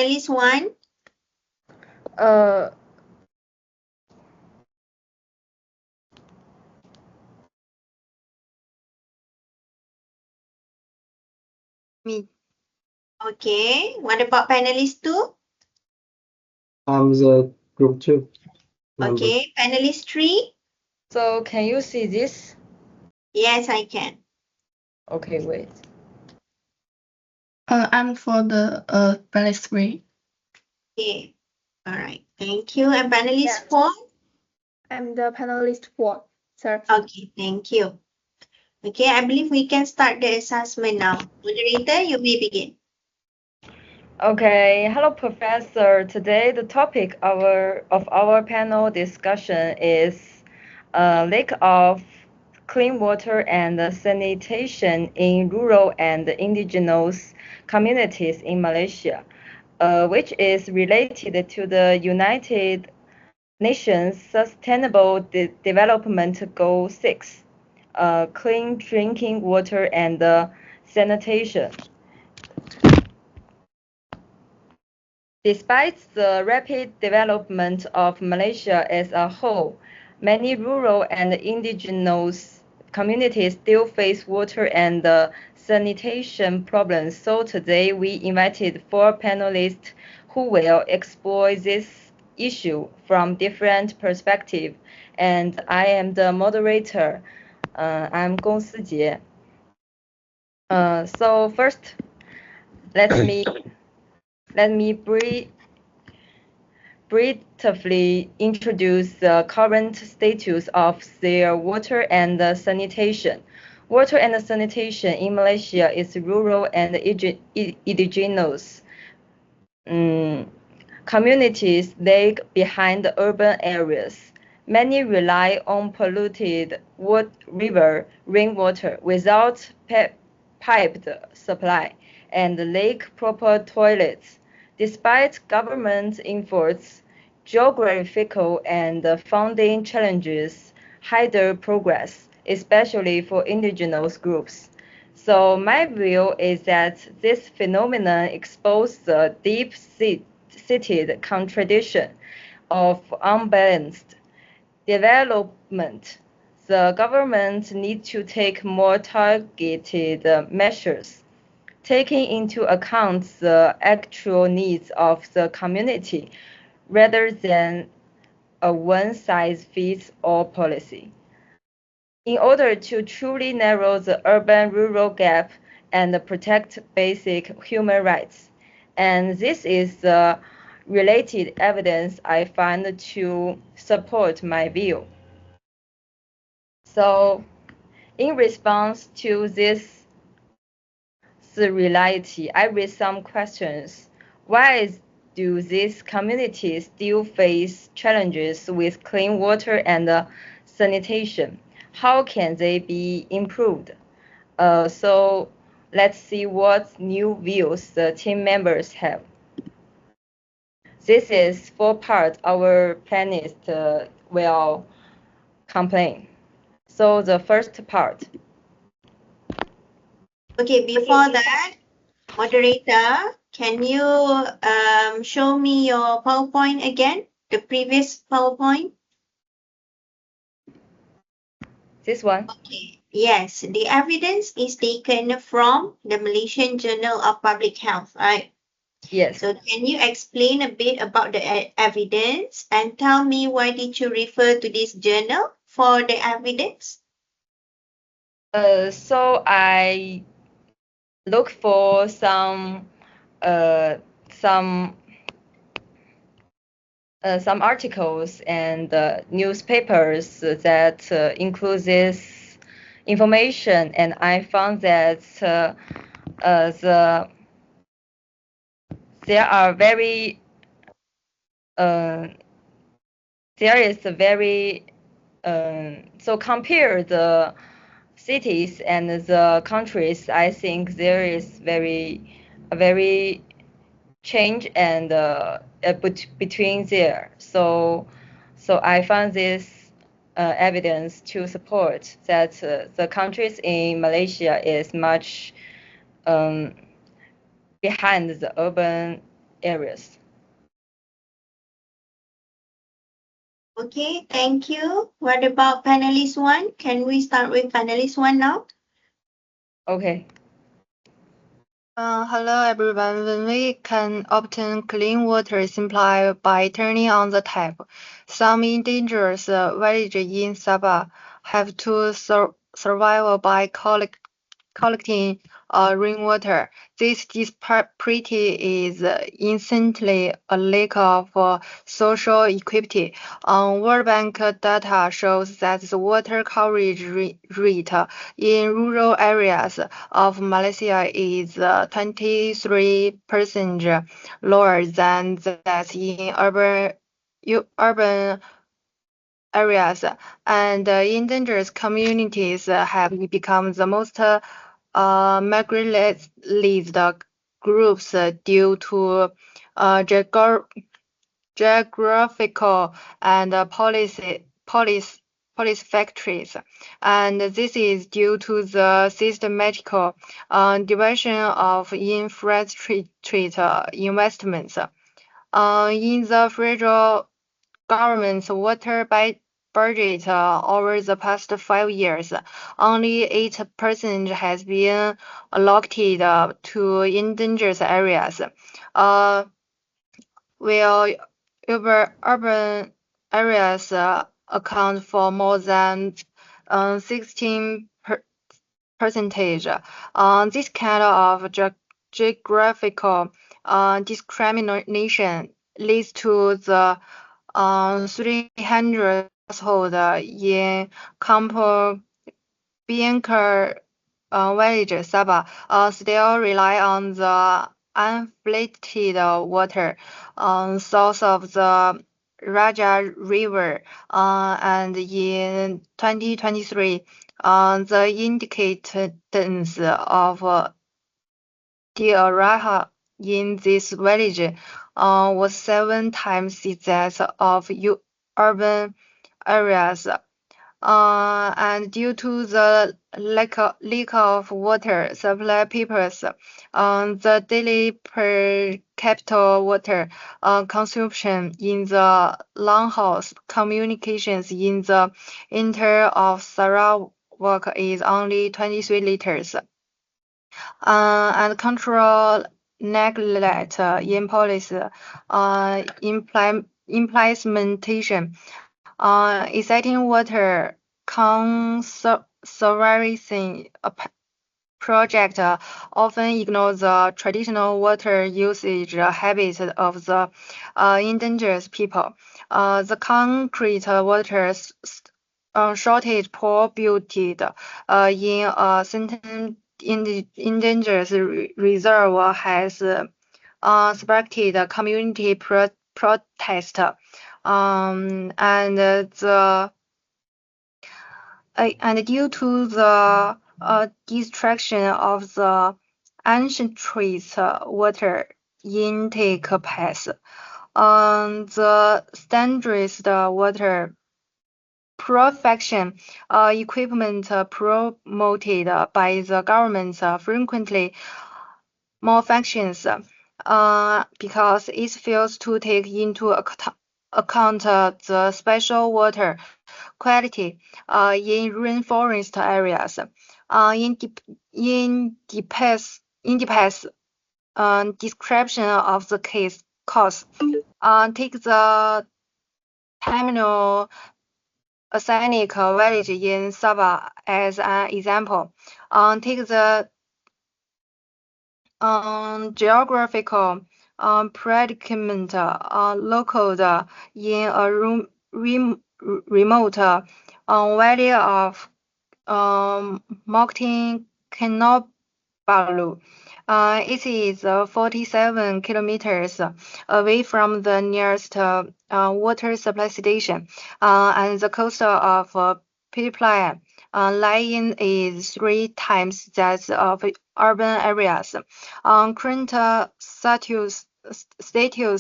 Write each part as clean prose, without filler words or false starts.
panelist 1? Me. Okay. What about panelist 2? I'm the group 2 member. Okay. Panelist 3? So can you see this? Yes, I can. Okay, wait. I'm for the panelist 3. Okay. All right. Thank you. And panelist 4? I'm the panelist 4, sir. Okay. Thank you. Okay. I believe we can start the assessment now. Moderator, you may begin. Okay, hello Professor. Today the topic of our panel discussion is lack of clean water and sanitation in rural and indigenous communities in Malaysia, which is related to the United Nations Sustainable Development Goal 6, clean drinking water and sanitation. Despite the rapid development of Malaysia as a whole, many rural and indigenous communities still face water and sanitation problems. So today we invited 4 panelists who will explore this issue from different perspectives. And I am the moderator. I'm Gong Sijie. So first, let me briefly introduce the current status of their water and sanitation. Water and sanitation in Malaysia is rural and indigenous communities lag behind the urban areas. Many rely on polluted river rainwater without piped supply and lack proper toilets. Despite government efforts, geographical and funding challenges hinder progress, especially for indigenous groups. So my view is that this phenomenon exposes the deep-seated contradiction of unbalanced development. The government needs to take more targeted measures, taking into account the actual needs of the community rather than a one-size-fits-all policy. In order to truly narrow the urban-rural gap and protect basic human rights. And this is the related evidence I find to support my view. So, in response to this reality, I raise some questions. Why do these communities still face challenges with clean water and sanitation? How can they be improved? So let's see what new views the team members have. This is 4 parts our panelists will complain. So the first part. Okay, before that, moderator, can you show me your PowerPoint again? The previous PowerPoint? This one? Okay. Yes, the evidence is taken from the Malaysian Journal of Public Health, right? Yes. So can you explain a bit about the evidence and tell me why did you refer to this journal for the evidence? So I look for some articles and newspapers that include this information, and I found that so compare the cities and the countries, I think there is a very change and between there. So I found this evidence to support that the countries in Malaysia is much behind the urban areas. Okay, thank you. What about panelist one? Can we start with panelist one now? Okay. Hello everyone. When we can obtain clean water simply by turning on the tap, some endangered villages in Sabah have to survive by collecting rainwater. This disparity is instantly a lack of social equity. World Bank data shows that the water coverage rate in rural areas of Malaysia is 23% lower than that in urban areas, and endangered communities have become the most marginalized groups due to geographical and policy factors, and this is due to the systematical diversion of infrastructure investments. In the federal government's water budget over the past 5 years, only 8% has been allocated to endangered areas. While urban areas account for more than 16 percentage. This kind of geographical discrimination leads to the 300 households in Campo Bianca village, Sabah, still rely on the unfiltered water source of the Raja River, and in 2023, the indicators of diarrhea in this village was 7 times that of urban areas. And due to the lack of water supply papers, the daily per capita water consumption in the Longhouse communications in the interior of Sarawak is only 23 liters. And control neglect in policy implementation. Exciting water conservation project often ignore the traditional water usage habits of the endangered people. The concrete water shortage polluted in a certain endangered reserve has sparked community protest. And due to the destruction of the ancient trees water intake paths, the standardized water purification equipment promoted by the government frequently malfunctions because it fails to take into account the special water quality in rainforest areas. In the past description of the cause, take the terminal Arsenic village in Sabah as an example. Take the geographical predicament located in a remote valley of Mountain Kinabalu. It is 47 kilometers away from the nearest water supply station, and the cost of pipeline line is 3 times that of urban areas. Current status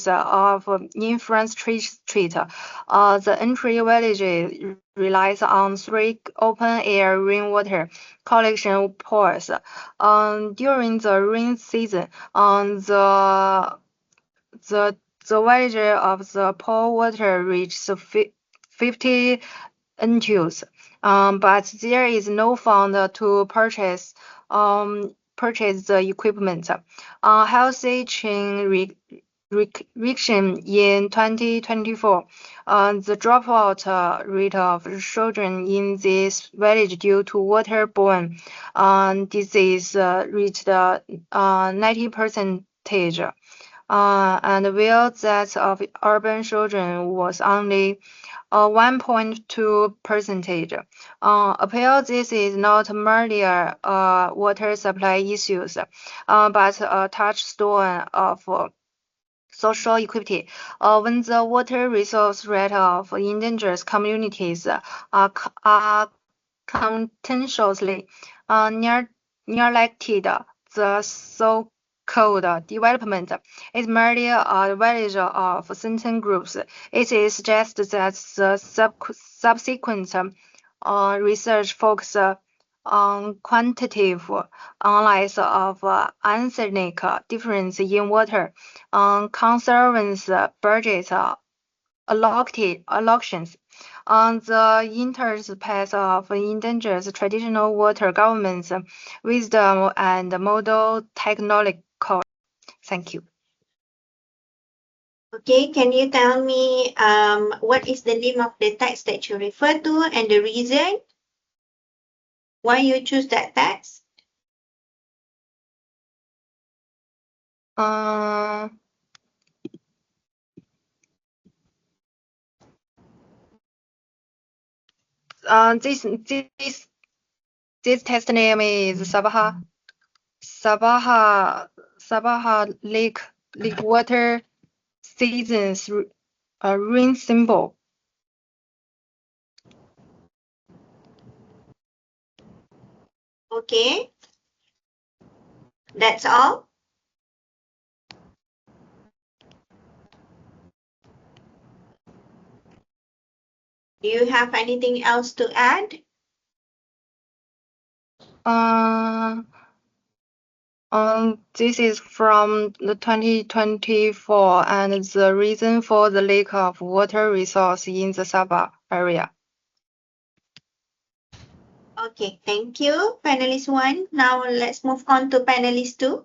of infrastructure, the entry village relies on 3 open-air rainwater collection ponds. During the rain season, the value of the poor water reaches 50 NTUs, but there is no fund to purchase the equipment. Healthy chain reaction in 2024, the dropout rate of children in this village due to waterborne disease reached 90%, and while that of urban children was only 1.2%. Appeal this is not merely water supply issues, but a touchstone of social equity. When the water resource rate of endangered communities are contentiously neglected, the so-called development is merely a advantage of certain groups. It is suggested that the subsequent research focuses on quantitative analysis of arsenic difference in water, conservancy budget allocations, on the interface of endangered traditional water governments, wisdom, and model technological. Thank you. Okay, can you tell me what is the name of the text that you refer to and the reason why you choose that text? This text name is Sabah Lake Water Seasons Rain Symbol. Okay, that's all. Do you have anything else to add? This is from the 2024, and the reason for the lack of water resource in the Sabah area. Okay, thank you, panelist 1. Now let's move on to panelist 2.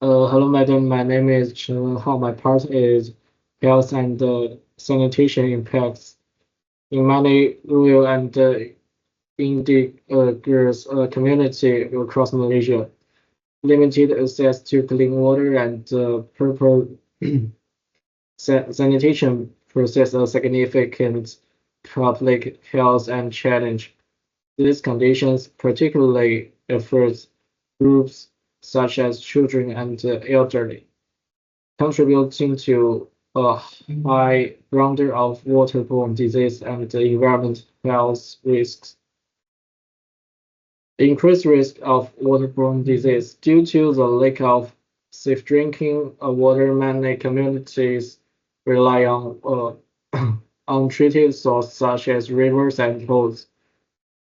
Hello, madam. My name is Chen Hao. My part is health and sanitation impacts in many rural and indigenous community across Malaysia. Limited access to clean water and proper sanitation poses a significant public health and challenge. These conditions particularly affect groups such as children and elderly, contributing to a high number of waterborne disease and environmental health risks. Increased risk of waterborne disease due to the lack of safe drinking water. Many communities rely on untreated sources such as rivers and pools.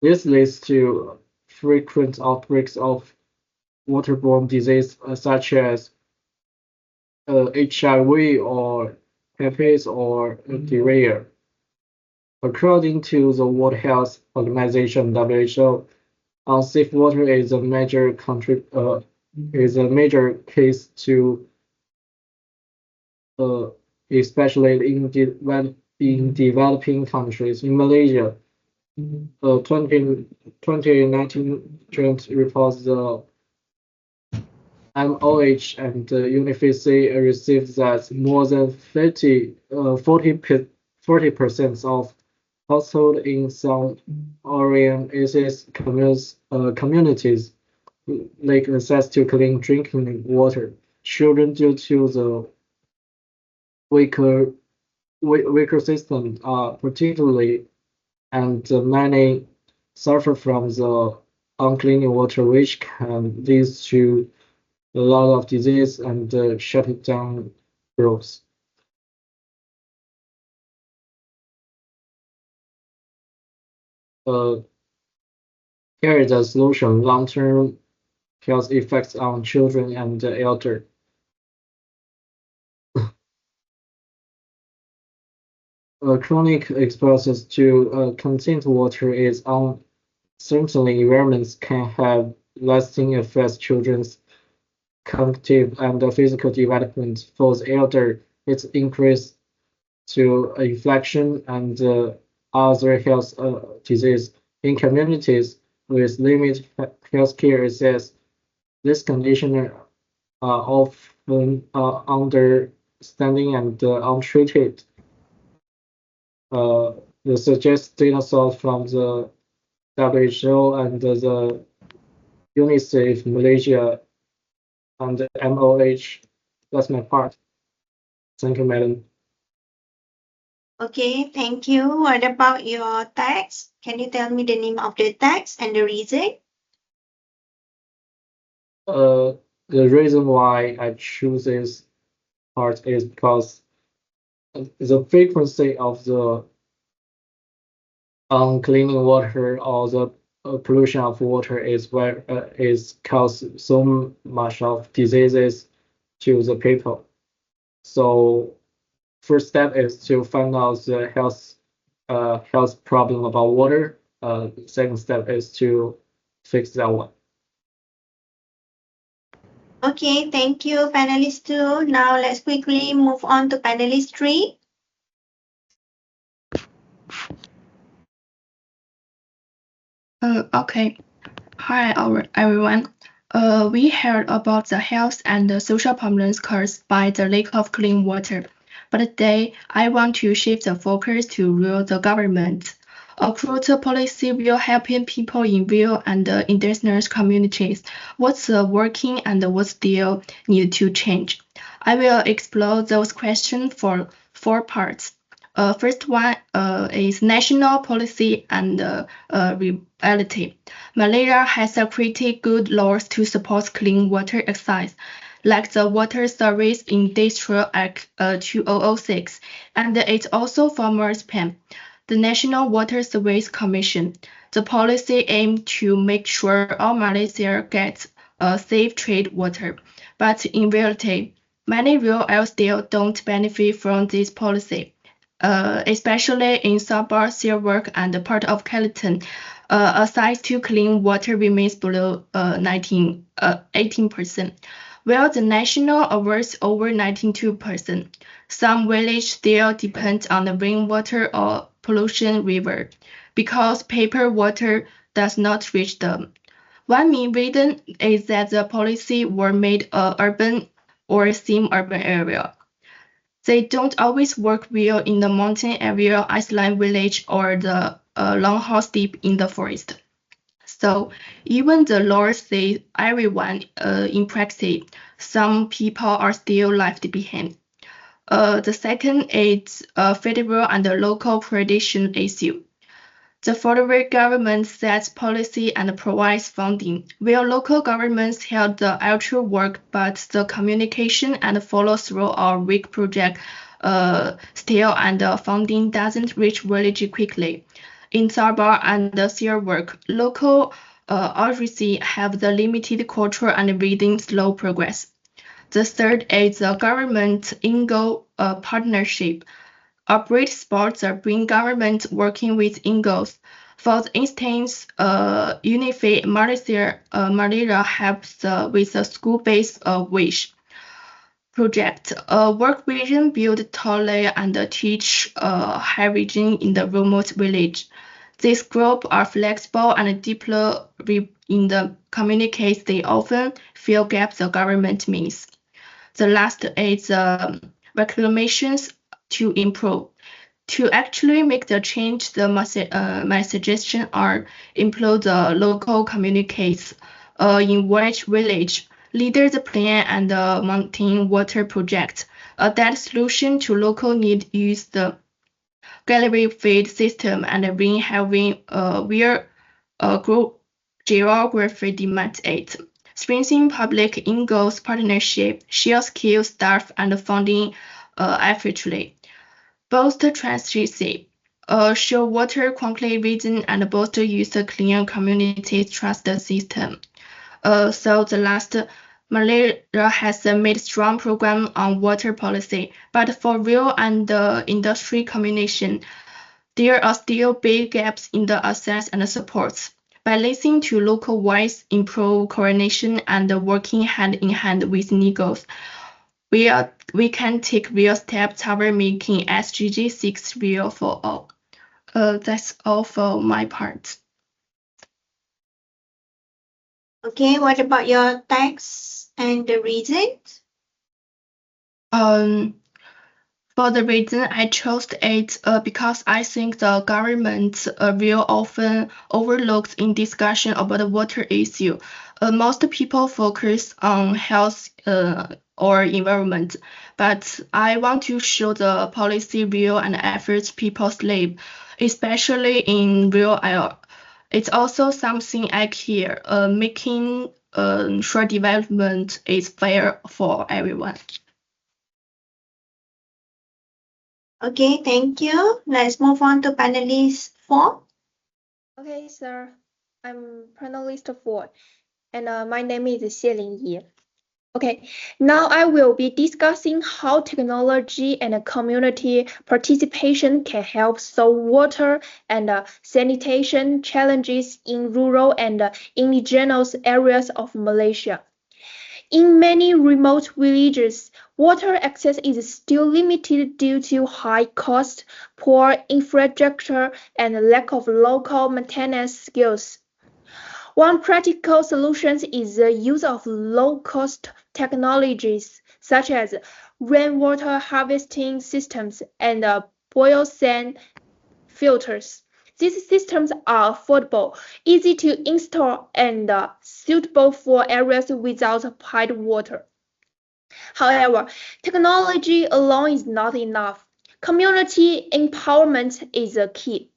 This leads to frequent outbreaks of waterborne disease such as HIV or herpes or diarrhea. According to the World Health Organization (WHO), unsafe water is a major case to especially in developing countries. In Malaysia, 2019 joint reports the MOH and UNFCCC received that more than 40% of households in some oriented communities lack access to clean drinking water. Children, due to the weaker system, particularly, and many suffer from the unclean water, which can lead to a lot of disease and shut down growth. Here is a solution: long-term health effects on children and elder. chronic exposure to contained water is uncertain environments can have lasting effects children's cognitive and physical development. For the elder, it's increased to infection and other health disease in communities with limited healthcare access. This condition are often understanding and untreated. The suggested data source from the WHO and the UNICEF Malaysia and the MOH. That's my part. Thank you, madam. Okay, thank you. What about your text? Can you tell me the name of the text and the reason? The reason why I choose this part is because the frequency of the unclean water or the pollution of water is cause so much of diseases to the people. So first step is to find out the health problem about water. Second step is to fix that one. Okay, thank you, panelist 2. Now let's quickly move on to panelist 3. Okay. Hi, everyone. We heard about the health and the social problems caused by the lack of clean water. But today, I want to shift the focus to rural government. Across policy will helping people in rural and indigenous communities. What's working and what still need to change? I will explore those questions for 4 parts. First one is national policy and reality. Malaysia has a pretty good laws to support clean water access, like the Water Service Industrial Act 2006, and it also forms PAM, the National Water Service Commission. The policy aims to make sure all Malaysia gets safe trade water, but in reality, many rural areas still don't benefit from this policy. Especially in Sabah, Sarawak, and part of Kelantan, access to clean water remains below 18%, while the national average over 92%. Some villages still depend on the rainwater or pollution river because paper water does not reach them. One main reason is that the policy were made urban or semi-urban area. They don't always work well in the mountain area, island village, or the long house deep in the forest. So even the laws say everyone in practice, some people are still left behind. The second is federal and local coordination issue. The federal government sets policy and provides funding, while local governments help the actual work, but the communication and follow-through are weak project still, and the funding doesn't reach village quickly. In Sabah and Sarawak, local authorities have the limited culture and reading slow progress. The third is the government-INGO partnership. Operate sports are bring government working with INGOs. For instance, UNIFE Malaysia helps with a school-based WISH project. Work vision build toilet and teach hygiene in the remote village. These groups are flexible and deploy in the communities. They often fill gaps the government means. The last is reclamations to improve. To actually make the change, my suggestion are improve the local communities in which village, leader the plan and the mountain water project. That solution to local need use the gallery feed system and rain having where group geography demand it. Strengthening public INGO's partnership, share skills, staff, and funding efficiently. Boost transparency, show water quality reason, and boost user clean communities trust the system. So the last Malaysia has made strong progress on water policy, but for real and industry communication, there are still big gaps in the access and supports. By listening to local voice, improve coordination, and working hand in hand with NIGOs, we can take real steps toward making SDG6 real for all. That's all for my part. Okay, what about your text and the reasons? For the reason I chose it because I think the government will often overlooked in discussion about the water issue. Most people focus on health or environment, but I want to show the policy real and efforts people live, especially in rural area. It's also something I care, making sure development is fair for everyone. Okay, thank you. Let's move on to panelist 4. Okay, sir. I'm panelist 4, and my name is Xie Lingyi. Okay, now I will be discussing how technology and community participation can help solve water and sanitation challenges in rural and indigenous areas of Malaysia. In many remote villages, water access is still limited due to high cost, poor infrastructure, and lack of local maintenance skills. One practical solution is the use of low-cost technologies such as rainwater harvesting systems and boil sand filters. These systems are affordable, easy to install, and suitable for areas without piped water. However, technology alone is not enough. Community empowerment is the key.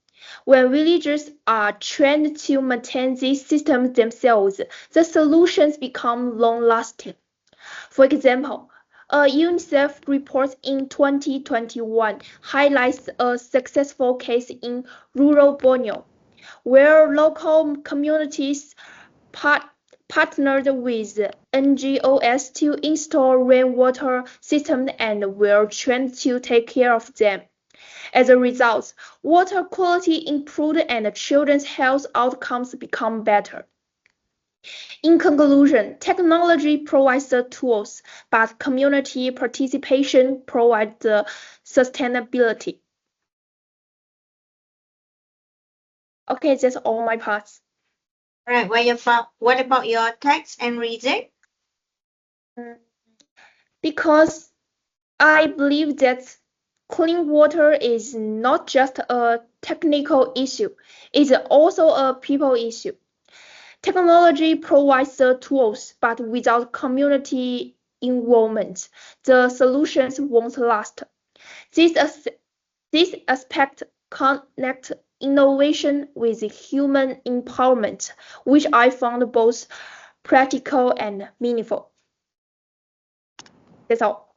When villagers are trained to maintain these systems themselves, the solutions become long-lasting. For example, a UNICEF report in 2021 highlights a successful case in rural Borneo, where local communities partnered with NGOs to install rainwater systems and were trained to take care of them. As a result, water quality improved and children's health outcomes become better. In conclusion, technology provides the tools, but community participation provides the sustainability. Okay, that's all my parts. All right, what about your text and reason? Because I believe that clean water is not just a technical issue, it's also a people issue. Technology provides the tools, but without community involvement, the solutions won't last. This aspect connects innovation with human empowerment, which I found both practical and meaningful. That's all.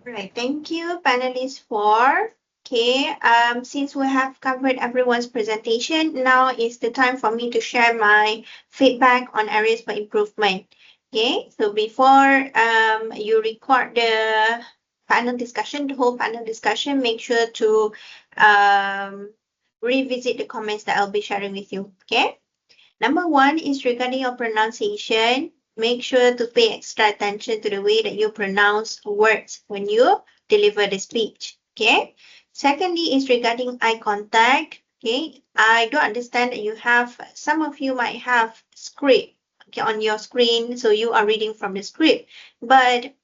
All right, thank you, panelist 4. Okay, since we have covered everyone's presentation, now is the time for me to share my feedback on areas for improvement. Okay, so before you record the panel discussion, the whole panel discussion, make sure to revisit the comments that I'll be sharing with you. Okay, number 1 is regarding your pronunciation. Make sure to pay extra attention to the way that you pronounce words when you deliver the speech. Okay. Secondly is regarding eye contact. Okay. I do understand that some of you might have script on your screen, so you are reading from the script. But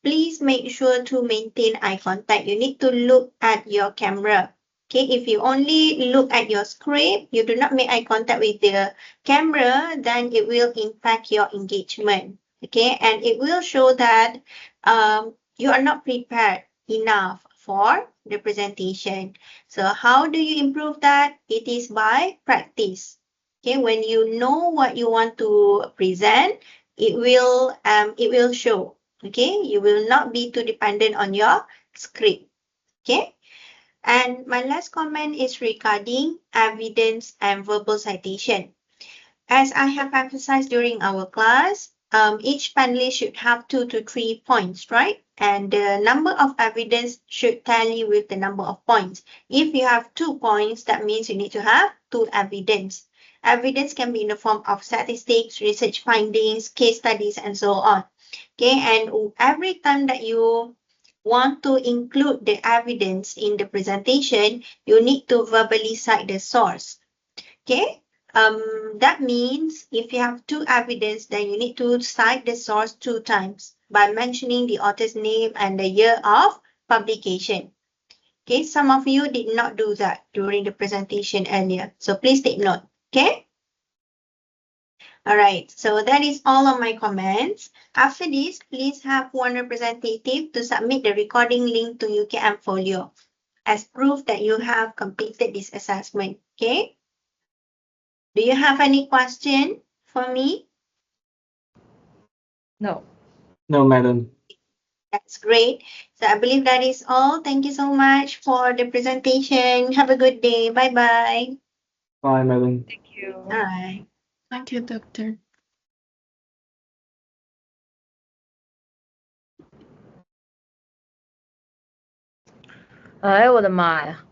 please make sure to maintain eye contact. You need to look at your camera. Okay, if you only look at your script, you do not make eye contact with the camera, then it will impact your engagement. Okay, and it will show that you are not prepared enough for the presentation. So how do you improve that? It is by practice. Okay, when you know what you want to present, it will show. Okay, you will not be too dependent on your script. Okay. And my last comment is regarding evidence and verbal citation. As I have emphasized during our class, each panelist should have 2 to 3 points, right? And the number of evidence should tally with the number of points. If you have 2 points, that means you need to have 2 evidence. Evidence can be in the form of statistics, research findings, case studies, and so on. Okay, and every time that you want to include the evidence in the presentation, you need to verbally cite the source. Okay, that means if you have 2 evidence, then you need to cite the source 2 times by mentioning the author's name and the year of publication. Okay, some of you did not do that during the presentation earlier, so please take note. Okay. All right, so that is all of my comments. After this, please have one representative to submit the recording link to UKM Folio as proof that you have completed this assessment. Okay. Do you have any question for me? No. No, madam. That's great. So I believe that is all. Thank you so much for the presentation. Have a good day. Bye-bye. Bye, madam. Thank you. All right. Thank you, Doctor. 哎，我的妈呀！